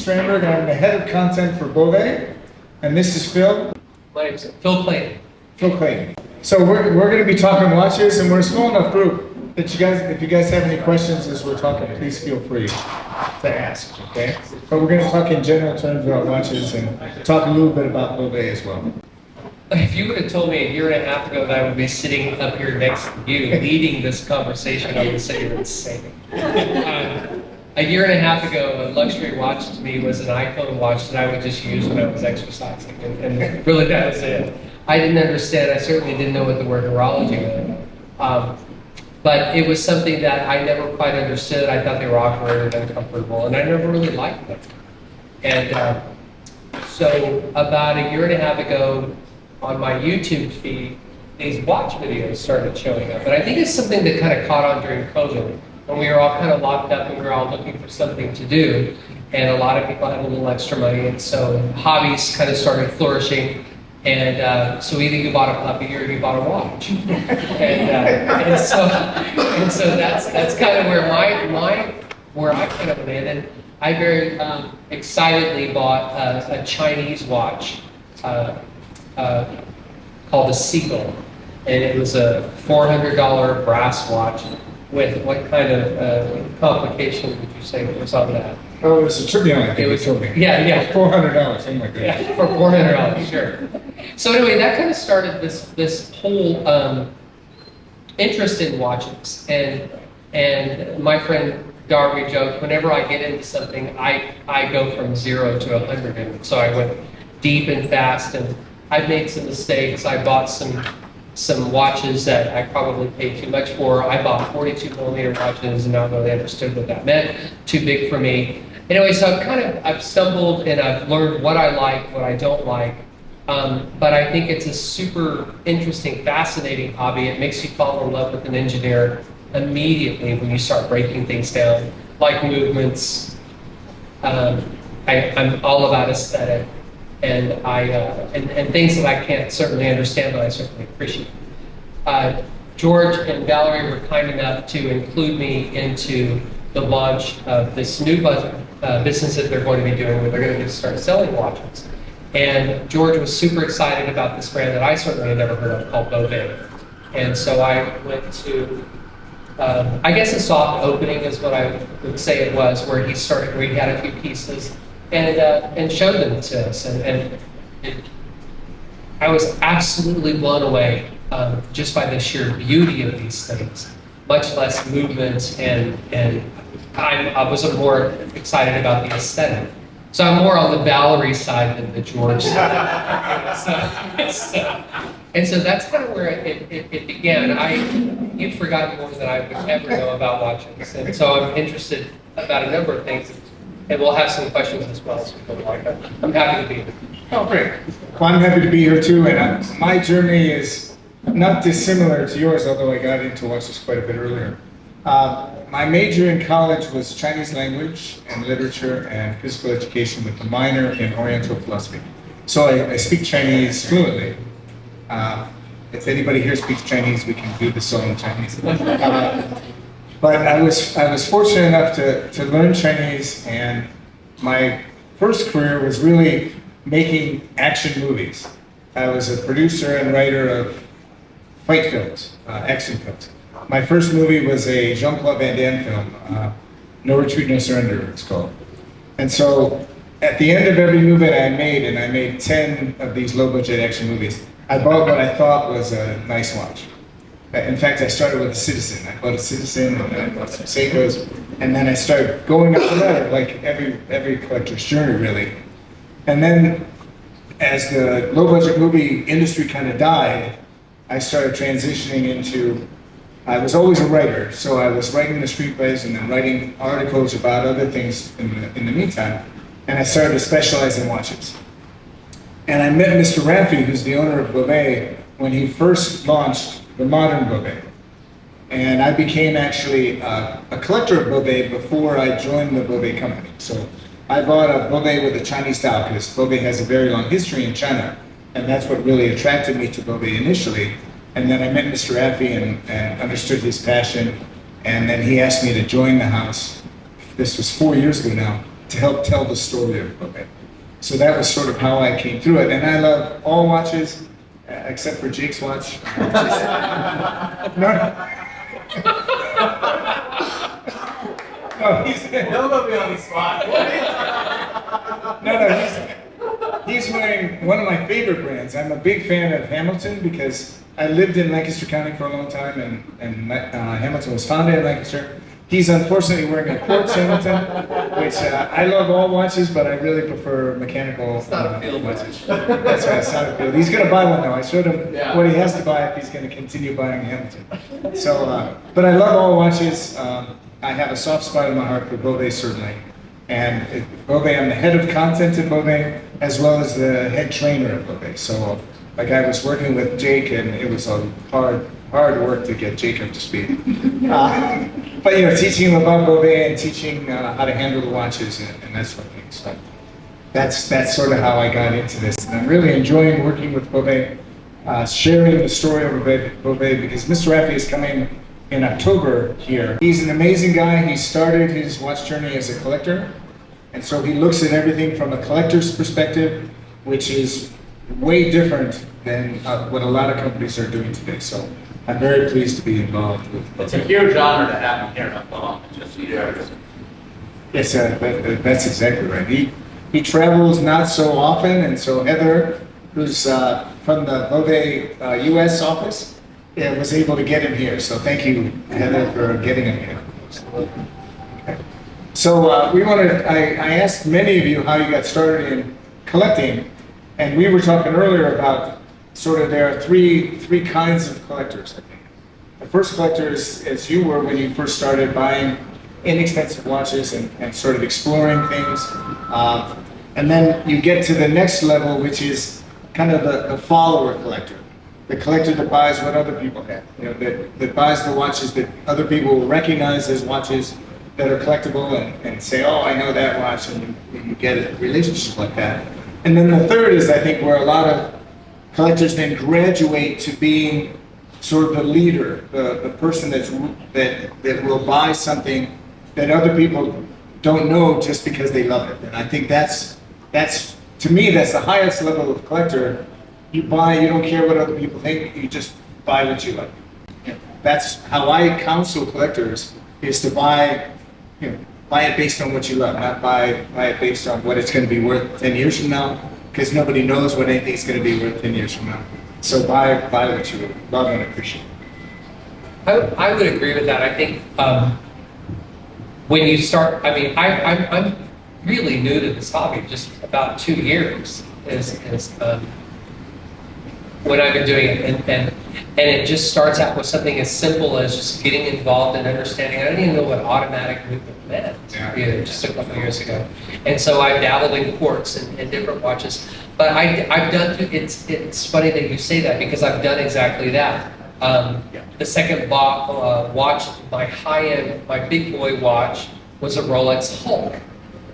Strandberg, and I'm the head of content for BOVET. And this is Phil. My name's Phil Clayton. Phil Clayton. So we're going to be talking watches, and we're a small enough group that if you guys have any questions as we're talking, please feel free to ask, okay? But we're going to talk in general terms about watches and talk a little bit about BOVET as well. If you would have told me a year and a half ago that I would be sitting up here next to you leading this conversation, I would say you're insane. A year and a half ago, a luxury watch to me was an iPhone watch that I would just use when I was exercising, and really that was it. I didn't understand, I certainly didn't know what the word horology meant. But it was something that I never quite understood. I thought they were awkward and uncomfortable, and I never really liked them. And so about a year and a half ago, on my YouTube feed, these watch videos started showing up. And I think it's something that kind of caught on during COVID, when we were all kind of locked up and we were all looking for something to do. And a lot of people had a little extra money, and so hobbies kind of started flourishing. And so either you bought a puppy or you bought a watch. and so that's kind of where I kind of landed. I very excitedly bought a Chinese watch called the Seagull, and it was a $400 brass watch. With what kind of complication would you say was on that? Oh, it was a tribute, I think it was, told me. Yeah. $400, oh my goodness. Yeah, for $400, sure. So anyway, that kind of started this whole interest in watches, and my friend Darby joked, whenever I get into something, I go from 0 to 100 in it. So I went deep and fast, and I've made some mistakes. I bought some watches that I probably paid too much for. I bought 42 millimeter watches and not really understood what that meant. Too big for me. Anyway, so I've stumbled and I've learned what I like, what I don't like. But I think it's a super interesting, fascinating hobby. It makes you fall in love with an engineer immediately when you start breaking things down, like movements. I'm all about aesthetic. And and things that I can't certainly understand, but I certainly appreciate. George and Valerie were kind enough to include me into the launch of this new business that they're going to be doing, where they're going to start selling watches. And George was super excited about this brand that I certainly had never heard of, called BOVET. And so I went to, I guess a soft opening is what I would say it was, where he had a few pieces. And showed them to us, and I was absolutely blown away just by the sheer beauty of these things, much less movement, and I was more excited about the aesthetic. So I'm more on the Valerie side than the George side. And so that's kind of where it began. You've forgotten more than I would ever know about watches, and so I'm interested about a number of things. And we'll have some questions as well as we go along. I'm happy to be here. Oh, great. Well, I'm happy to be here too, and my journey is not dissimilar to yours, although I got into watches quite a bit earlier. My major in college was Chinese language and literature and physical education with a minor in Oriental philosophy. So I speak Chinese fluently. If anybody here speaks Chinese, we can do this all in Chinese. But I was fortunate enough to learn Chinese, and my first career was really making action movies. I was a producer and writer of fight films, action films. My first movie was a Jean-Claude Van Damme film, No Retreat, No Surrender, it's called. And so at the end of every movie that I made, and I made 10 of these low-budget action movies, I bought what I thought was a nice watch. In fact, I started with a Citizen. I bought a Citizen, and then I bought some Seikos, and then I started going up the ladder, like every collector's journey, really. And then, as the low-budget movie industry kind of died, I started transitioning into, I was always a writer, so I was writing the screenplays and then writing articles about other things in the meantime, and I started to specialize in watches. And I met Mr. Raffi, who's the owner of BOVET, when he first launched the modern BOVET. And I became actually a collector of BOVET before I joined the BOVET company. So I bought a BOVET with a Chinese style because BOVET has a very long history in China, and that's what really attracted me to BOVET initially. And then I met Mr. Raffi and understood his passion, and then he asked me to join the house. This was 4 years ago now. to help tell the story of BOVET. So that was sort of how I came through it. And I love all watches, except for Jake's watch. No, Don't put me on the spot. he's wearing one of my favorite brands. I'm a big fan of Hamilton because I lived in Lancaster County for a long time, and Hamilton was founded in Lancaster. He's unfortunately wearing a quartz Hamilton, which I love all watches, but I really prefer mechanical. It's not a field watches. That's right, it's not a field. He's going to buy one though. I showed him what he has to buy if he's going to continue buying Hamilton. So, but I love all watches. I have a soft spot in my heart for BOVET certainly. And BOVET, I'm the head of content at BOVET, as well as the head trainer at BOVET. So, like I was working with Jake, and it was a hard work to get Jake up to speed. But teaching him about BOVET and teaching how to handle the watches and that sort of thing. So that's sort of how I got into this. And I'm really enjoying working with BOVET, sharing the story of BOVET because Mr. Raffi is coming in October here. He's an amazing guy. He started his watch journey as a collector. And so he looks at everything from a collector's perspective, which is way different than what a lot of companies are doing today. So I'm very pleased to be involved with BOVET. It's a huge honor to have him here in Oklahoma. Just so you know. Yes, that's exactly right. He travels not so often, and so Heather, who's from the BOVET U.S. office, was able to get him here. So thank you, Heather, for getting him here. Okay. So I asked many of you how you got started in collecting, and we were talking earlier about sort of there are three kinds of collectors, I think. The first collectors, as you were when you first started buying inexpensive watches and sort of exploring things. And then you get to the next level, which is kind of the follower collector. The collector that buys what other people have, that buys the watches that other people will recognize as watches that are collectible and say, oh, I know that watch, and you get a relationship like that. And then the third is, I think, where a lot of collectors then graduate to being sort of the leader, the person that will buy something that other people don't know just because they love it. And I think that's to me, that's the highest level of collector. You buy, you don't care what other people think, you just buy what you like. That's how I counsel collectors, is to buy it based on what you love, not buy it based on what it's going to be worth 10 years from now, because nobody knows what anything's going to be worth 10 years from now. So buy what you love and appreciate. I would agree with that. I think when you start, I'm really new to this hobby, just about 2 years is when I've been doing it, and it just starts out with something as simple as just getting involved and understanding. I didn't even know what automatic movement meant just a couple of years ago, and so I dabbled in quartz and different watches. But I've done. It's funny that you say that because I've done exactly that. The second watch, my high-end, my big boy watch, was a Rolex Hulk,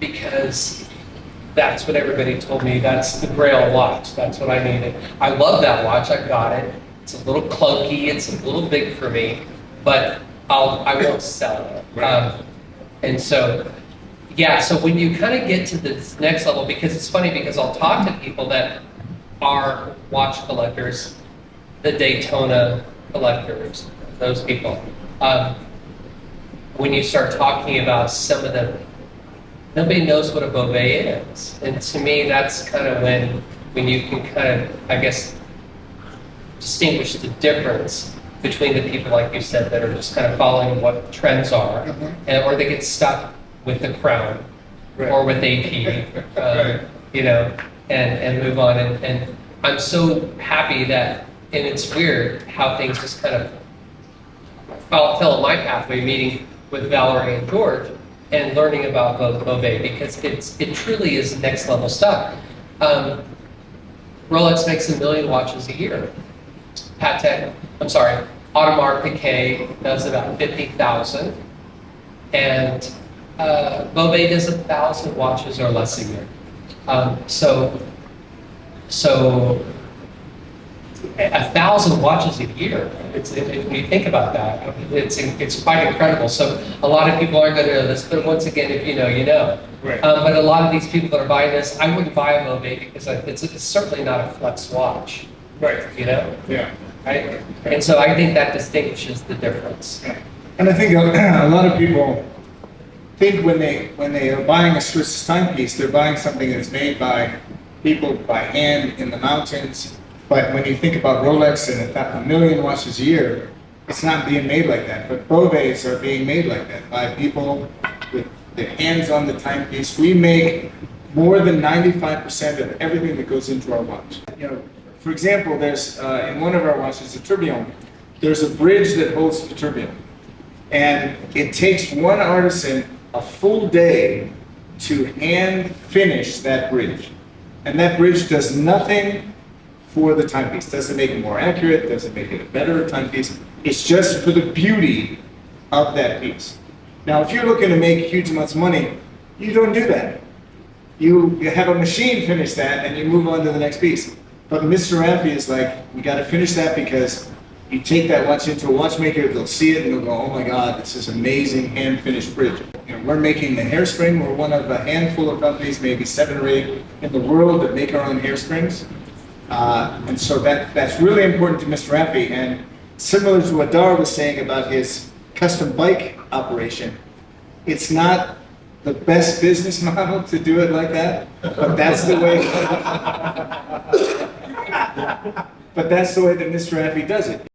because that's what everybody told me. That's the Grail watch. That's what I needed. I love that watch. I got it. It's a little clunky. It's a little big for me, but I won't sell it. And so, so when you kind of get to this next level, because it's funny, because I'll talk to people that are watch collectors, the Daytona collectors, those people. When you start talking about some of them, nobody knows what a BOVET is. And to me, that's kind of when you can kind of, I guess, distinguish the difference between the people, like you said, that are just kind of following what trends are, or they get stuck with the crown or with AP, and move on. And I'm so happy that, and it's weird how things just kind of fell in my pathway, meeting with Valerie and George and learning about BOVET, because it truly is next level stuff. Rolex makes 1 million watches a year. Audemars Piguet does about 50,000, and BOVET does 1,000 watches or less a year. So 1,000 watches a year. When you think about that, it's quite incredible. So a lot of people aren't going to know this, but once again, if you know, you know. Right. But a lot of these people that are buying this, I wouldn't buy a BOVET because it's certainly not a flex watch, Right. you know? Yeah. Right? And so I think that distinguishes the difference. And I think a lot of people think when they are buying a Swiss timepiece, they're buying something that's made by people by hand in the mountains. But when you think about Rolex and a million watches a year, it's not being made like that. But BOVETs are being made like that by people with their hands on the timepiece. We make more than 95% of everything that goes into our watch. You know, for example, there's in one of our watches, a tourbillon. There's a bridge that holds the tourbillon, and it takes one artisan a full day to hand finish that bridge. And that bridge does nothing for the timepiece. Doesn't make it more accurate, doesn't make it a better timepiece. It's just for the beauty of that piece. Now, if you're looking to make huge amounts of money, you don't do that. You have a machine finish that and you move on to the next piece. But Mr. Naifeh is like, we gotta finish that because you take that watch into a watchmaker, they'll see it and they'll go, oh my God, this is amazing hand-finished bridge. You know, we're making the hairspring. We're one of a handful of companies, maybe 7 or 8 in the world that make our own hairsprings. And so that's really important to Mr. Naifeh. And similar to what Dar was saying about his custom bike operation, it's not the best business model to do it like that, but that's the way. But that's the way that Mr. Naifeh does it.